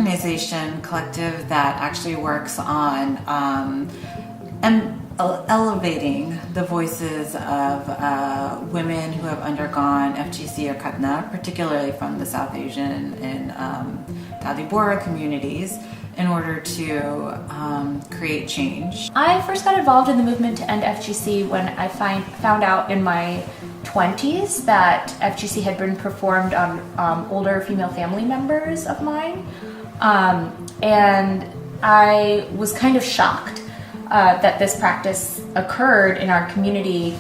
organization, collective that actually works on elevating the voices of women who have undergone FGC or Khatna, particularly from the South Asian and Dawoodi Bohra communities, in order to create change. I first got involved in the movement to end FGC when I found out in my 20s that FGC had been performed on older female family members of mine. And I was kind of shocked that this practice occurred in our community.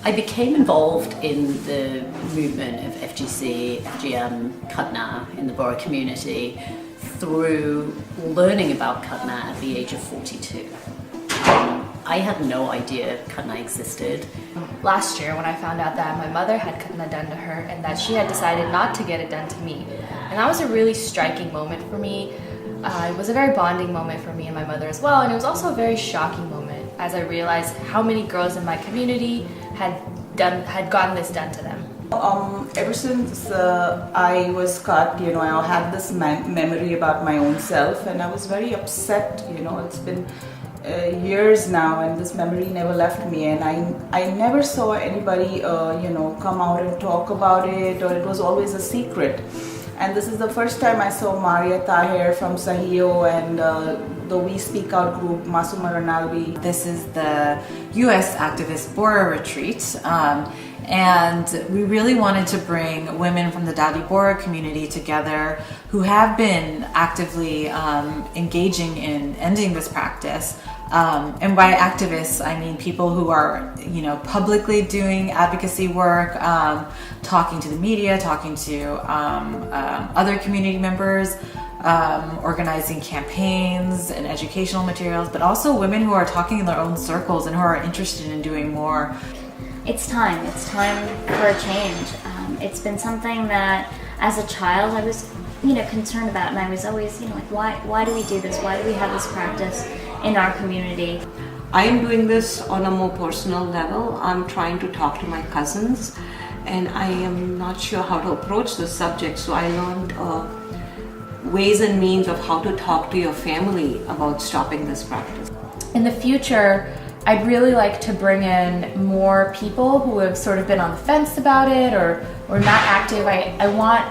I became involved in the movement of FGC, FGM, Khatna in the Bohra community through learning about Khatna at the age of 42. I had no idea Khatna existed. Last year when I found out that my mother had Khatna done to her and that she had decided not to get it done to me. And that was a really striking moment for me. It was a very bonding moment for me and my mother as well, and it was also a very shocking moment as I realized how many girls in my community had gotten this done to them. Ever since I was cut, I had this memory about my own self, and I was very upset. It's been years now, and this memory never left me, and I never saw anybody come out and talk about it, or it was always a secret. And this is the first time I saw Maryah from Sahiyo and the We Speak Out group, Masuma Ranalvi. This is the U.S. activist Bohra retreat, and we really wanted to bring women from the Dawoodi Bohra community together who have been actively engaging in ending this practice. And by activists, I mean people who are, publicly doing advocacy work, talking to the media, talking to other community members, organizing campaigns and educational materials, but also women who are talking in their own circles and who are interested in doing more. It's time for a change. It's been something that as a child I was concerned about, and I was always why do we do this? Why do we have this practice in our community? I am doing this on a more personal level. I'm trying to talk to my cousins, and I am not sure how to approach the subject, so I learned ways and means of how to talk to your family about stopping this practice. In the future, I'd really like to bring in more people who have sort of been on the fence about it or not active. I want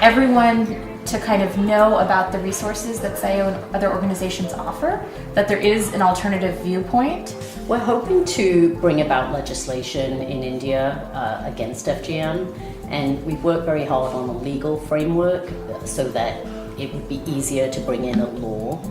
everyone to kind of know about the resources that Sahiyo and other organizations offer, that there is an alternative viewpoint. We're hoping to bring about legislation in India against FGM, and we've worked very hard on a legal framework so that it would be easier to bring in a law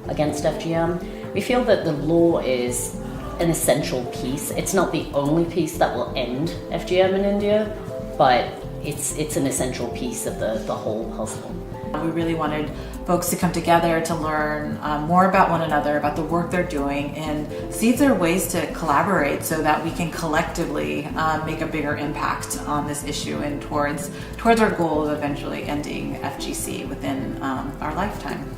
against FGM. We feel that the law is an essential piece. It's not the only piece that will end FGM in India, but it's an essential piece of the whole puzzle. We really wanted folks to come together to learn more about one another, about the work they're doing, and see if there are ways to collaborate so that we can collectively make a bigger impact on this issue and towards our goal of eventually ending FGC within our lifetime.